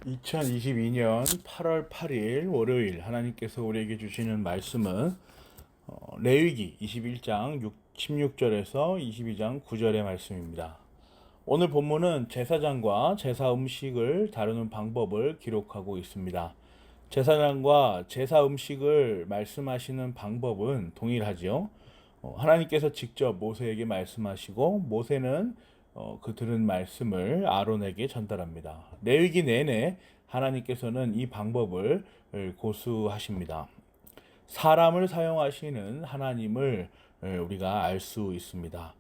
2022년 8월 8일 월요일 하나님께서 우리에게 주시는 말씀은 레위기 21장 16절에서 22장 9절의 말씀입니다. 오늘 본문은 제사장과 제사 음식을 다루는 방법을 기록하고 있습니다. 제사장과 제사 음식을 말씀하시는 방법은 동일하지요. 하나님께서 직접 모세에게 말씀하시고 모세는 그 들은 말씀을 아론에게 전달합니다. 레위기 내내 하나님께서는 이 방법을 고수하십니다. 사람을 사용하시는 하나님을 우리가 알 수 있습니다.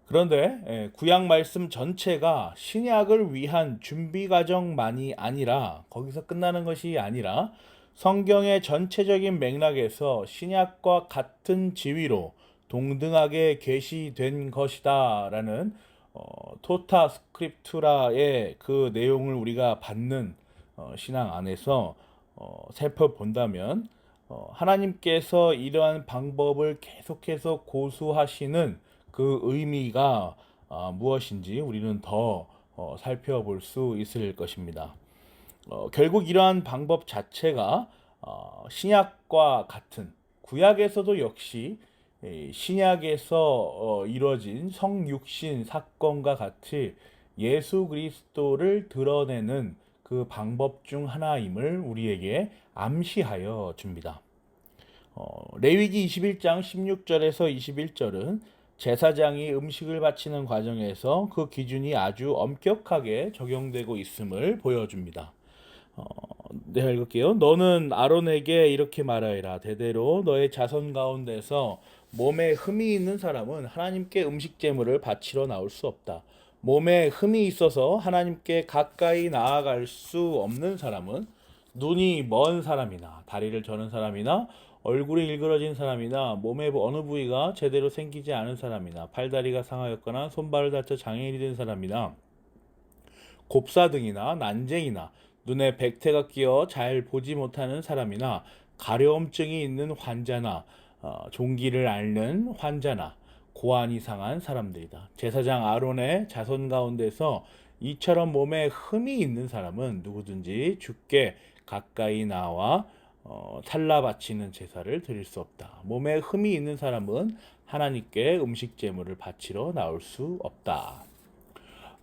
그런데 구약 말씀 전체가 신약을 위한 준비 과정만이 아니라 거기서 끝나는 것이 아니라 성경의 전체적인 맥락에서 신약과 같은 지위로 동등하게 계시된 것이다라는 토타 스크립투라의 그 내용을 우리가 받는 신앙 안에서 살펴본다면 하나님께서 이러한 방법을 계속해서 고수하시는 그 의미가 무엇인지 우리는 더 살펴볼 수 있을 것입니다. 결국 이러한 방법 자체가 신약과 같은 구약에서도 역시 신약에서 이루어진 성육신 사건과 같이 예수 그리스도를 드러내는 그 방법 중 하나임을 우리에게 암시하여 줍니다. 레위기 21장 16절에서 21절은 제사장이 음식을 바치는 과정에서 그 기준이 아주 엄격하게 적용되고 있음을 보여줍니다. 내가 읽을게요. 너는 아론에게 이렇게 말하여라. 대대로 너의 자손 가운데서 몸에 흠이 있는 사람은 하나님께 음식 제물을 바치러 나올 수 없다. 몸에 흠이 있어서 하나님께 가까이 나아갈 수 없는 사람은 눈이 먼 사람이나 다리를 저는 사람이나 얼굴이 일그러진 사람이나 몸의 어느 부위가 제대로 생기지 않은 사람이나 팔다리가 상하였거나 손발을 다쳐 장애인이 된 사람이나 곱사등이나 난쟁이나 눈에 백태가 끼어 잘 보지 못하는 사람이나 가려움증이 있는 환자나 종기를 앓는 환자나 고안이 상한 사람들이다. 제사장 아론의 자손 가운데서 이처럼 몸에 흠이 있는 사람은 누구든지 주께 가까이 나와 살라 바치는 제사를 드릴 수 없다. 몸에 흠이 있는 사람은 하나님께 음식 제물을 바치러 나올 수 없다.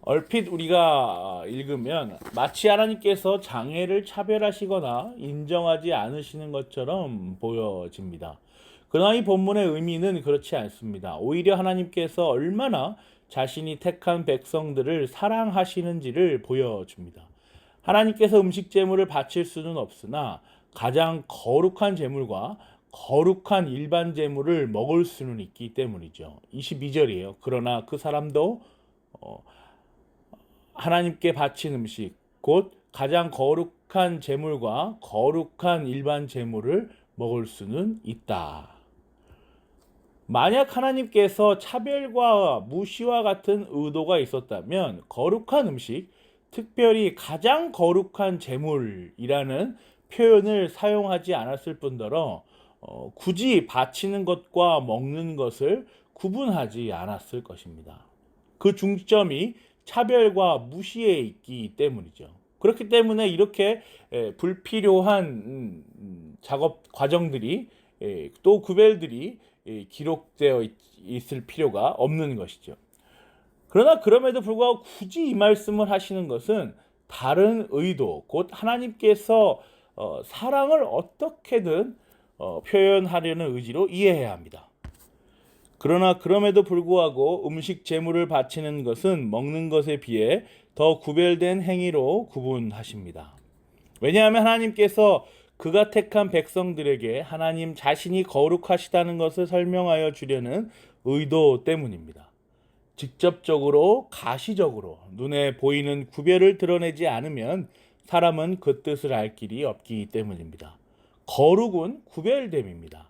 얼핏 우리가 읽으면 마치 하나님께서 장애를 차별하시거나 인정하지 않으시는 것처럼 보여집니다. 그러나 이 본문의 의미는 그렇지 않습니다. 오히려 하나님께서 얼마나 자신이 택한 백성들을 사랑하시는지를 보여줍니다. 하나님께서 음식 제물을 바칠 수는 없으나 가장 거룩한 제물과 거룩한 일반 제물을 먹을 수는 있기 때문이죠. 22절이에요. 그러나 그 사람도 하나님께 바친 음식, 곧 가장 거룩한 제물과 거룩한 일반 제물을 먹을 수는 있다. 만약 하나님께서 차별과 무시와 같은 의도가 있었다면 거룩한 음식, 특별히 가장 거룩한 제물이라는 표현을 사용하지 않았을 뿐더러 굳이 바치는 것과 먹는 것을 구분하지 않았을 것입니다. 그 중점이 차별과 무시에 있기 때문이죠. 그렇기 때문에 이렇게 불필요한 작업 과정들이 또 구별들이 기록되어 있을 필요가 없는 것이죠. 그러나 그럼에도 불구하고 굳이 이 말씀을 하시는 것은 다른 의도, 곧 하나님께서 사랑을 어떻게든 표현하려는 의지로 이해해야 합니다. 그러나 그럼에도 불구하고 음식 제물을 바치는 것은 먹는 것에 비해 더 구별된 행위로 구분하십니다. 왜냐하면 하나님께서 그가 택한 백성들에게 하나님 자신이 거룩하시다는 것을 설명하여 주려는 의도 때문입니다. 직접적으로 가시적으로 눈에 보이는 구별을 드러내지 않으면 사람은 그 뜻을 알 길이 없기 때문입니다. 거룩은 구별됨입니다.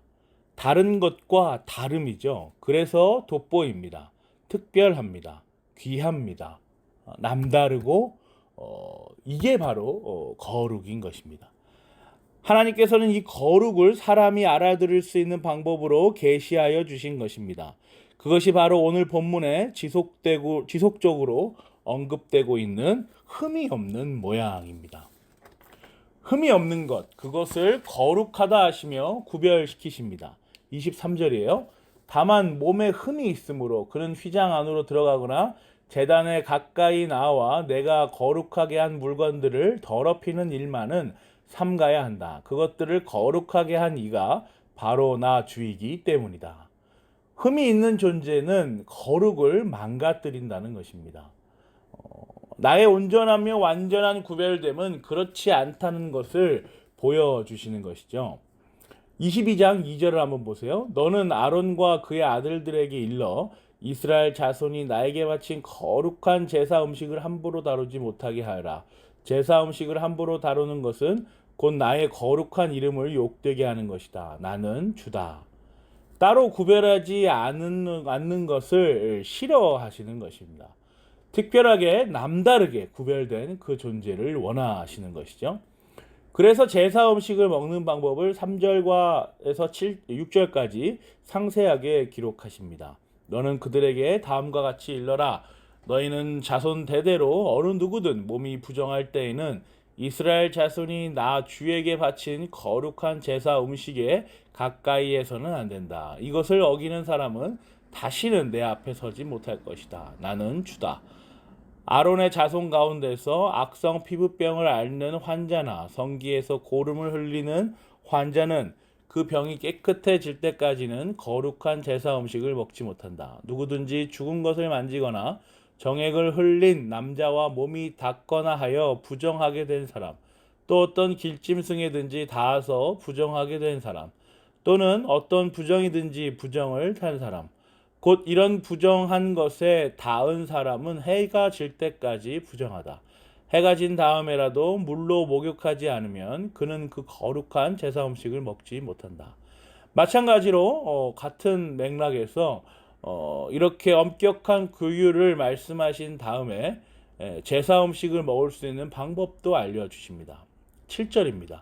다른 것과 다름이죠. 그래서 돋보입니다. 특별합니다. 귀합니다. 남다르고 이게 바로 거룩인 것입니다. 하나님께서는 이 거룩을 사람이 알아들을 수 있는 방법으로 계시하여 주신 것입니다. 그것이 바로 오늘 본문에 지속적으로 언급되고 있는 흠이 없는 모양입니다. 흠이 없는 것, 그것을 거룩하다 하시며 구별시키십니다. 23절이에요. 다만 몸에 흠이 있으므로 그는 휘장 안으로 들어가거나 제단에 가까이 나와 내가 거룩하게 한 물건들을 더럽히는 일만은 삼가야 한다. 그것들을 거룩하게 한 이가 바로 나 주이기 때문이다. 흠이 있는 존재는 거룩을 망가뜨린다는 것입니다. 나의 온전하며 완전한 구별됨은 그렇지 않다는 것을 보여주시는 것이죠. 22장 2절을 한번 보세요. 너는 아론과 그의 아들들에게 일러 이스라엘 자손이 나에게 바친 거룩한 제사 음식을 함부로 다루지 못하게 하라. 제사 음식을 함부로 다루는 것은 곧 나의 거룩한 이름을 욕되게 하는 것이다. 나는 주다. 따로 구별하지 않는 것을 싫어하시는 것입니다. 특별하게 남다르게 구별된 그 존재를 원하시는 것이죠. 그래서 제사 음식을 먹는 방법을 3절에서 6절까지 상세하게 기록하십니다. 너는 그들에게 다음과 같이 일러라. 너희는 자손 대대로 어느 누구든 몸이 부정할 때에는 이스라엘 자손이 나 주에게 바친 거룩한 제사 음식에 가까이에서는 안 된다. 이것을 어기는 사람은 다시는 내 앞에 서지 못할 것이다. 나는 주다. 아론의 자손 가운데서 악성 피부병을 앓는 환자나 성기에서 고름을 흘리는 환자는 그 병이 깨끗해질 때까지는 거룩한 제사 음식을 먹지 못한다. 누구든지 죽은 것을 만지거나 정액을 흘린 남자와 몸이 닿거나 하여 부정하게 된 사람, 또 어떤 길짐승에든지 닿아서 부정하게 된 사람, 또는 어떤 부정이든지 부정을 탄 사람, 곧 이런 부정한 것에 닿은 사람은 해가 질 때까지 부정하다. 해가 진 다음에라도 물로 목욕하지 않으면 그는 그 거룩한 제사 음식을 먹지 못한다. 마찬가지로 같은 맥락에서 이렇게 엄격한 규율을 말씀하신 다음에 제사 음식을 먹을 수 있는 방법도 알려주십니다. 7절입니다.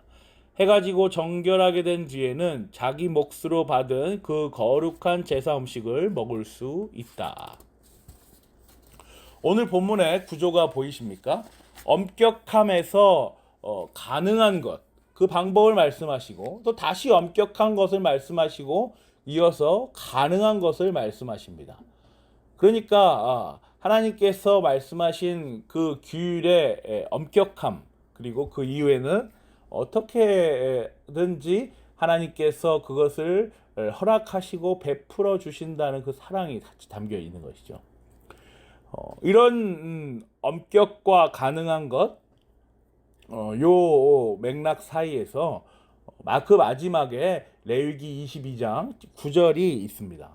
해가 지고 정결하게 된 뒤에는 자기 몫으로 받은 그 거룩한 제사 음식을 먹을 수 있다. 오늘 본문의 구조가 보이십니까? 엄격함에서 가능한 것, 그 방법을 말씀하시고 또 다시 엄격한 것을 말씀하시고 이어서 가능한 것을 말씀하십니다. 그러니까 하나님께서 말씀하신 그 규율의 엄격함, 그리고 그 이후에는 어떻게든지 하나님께서 그것을 허락하시고 베풀어 주신다는 그 사랑이 같이 담겨 있는 것이죠. 이런 엄격과 가능한 것, 요 맥락 사이에서 그 마지막에 레위기 22장 9절이 있습니다.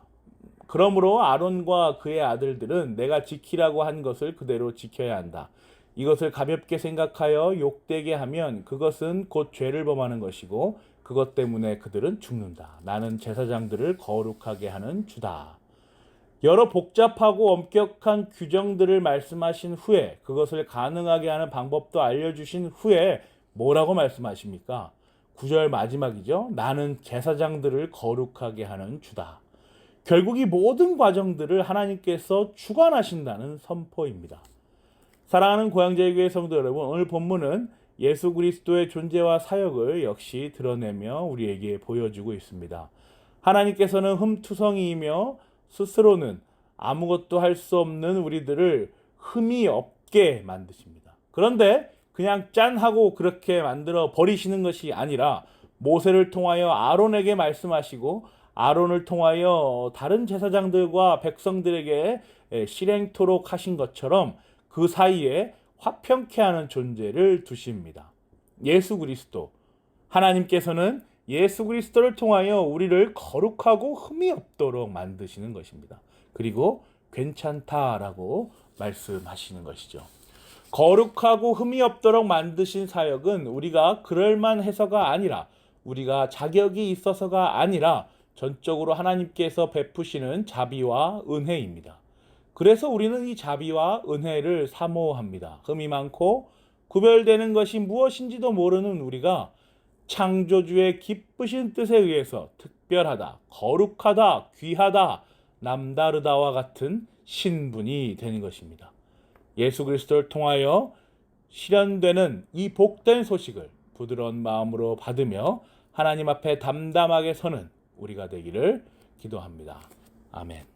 그러므로 아론과 그의 아들들은 내가 지키라고 한 것을 그대로 지켜야 한다. 이것을 가볍게 생각하여 욕되게 하면 그것은 곧 죄를 범하는 것이고 그것 때문에 그들은 죽는다. 나는 제사장들을 거룩하게 하는 주다. 여러 복잡하고 엄격한 규정들을 말씀하신 후에 그것을 가능하게 하는 방법도 알려주신 후에 뭐라고 말씀하십니까? 9절 마지막이죠. 나는 제사장들을 거룩하게 하는 주다. 결국 이 모든 과정들을 하나님께서 주관하신다는 선포입니다. 사랑하는 고향제일교회 성도 여러분, 오늘 본문은 예수 그리스도의 존재와 사역을 역시 드러내며 우리에게 보여주고 있습니다. 하나님께서는 흠투성이이며 스스로는 아무것도 할 수 없는 우리들을 흠이 없게 만드십니다. 그런데 그냥 짠 하고 그렇게 만들어 버리시는 것이 아니라 모세를 통하여 아론에게 말씀하시고 아론을 통하여 다른 제사장들과 백성들에게 실행토록 하신 것처럼 그 사이에 화평케 하는 존재를 두십니다. 예수 그리스도. 하나님께서는 예수 그리스도를 통하여 우리를 거룩하고 흠이 없도록 만드시는 것입니다. 그리고 괜찮다라고 말씀하시는 것이죠. 거룩하고 흠이 없도록 만드신 사역은 우리가 그럴만해서가 아니라, 우리가 자격이 있어서가 아니라 전적으로 하나님께서 베푸시는 자비와 은혜입니다. 그래서 우리는 이 자비와 은혜를 사모합니다. 흠이 많고 구별되는 것이 무엇인지도 모르는 우리가 창조주의 기쁘신 뜻에 의해서 특별하다, 거룩하다, 귀하다, 남다르다와 같은 신분이 되는 것입니다. 예수 그리스도를 통하여 실현되는 이 복된 소식을 부드러운 마음으로 받으며 하나님 앞에 담담하게 서는 우리가 되기를 기도합니다. 아멘.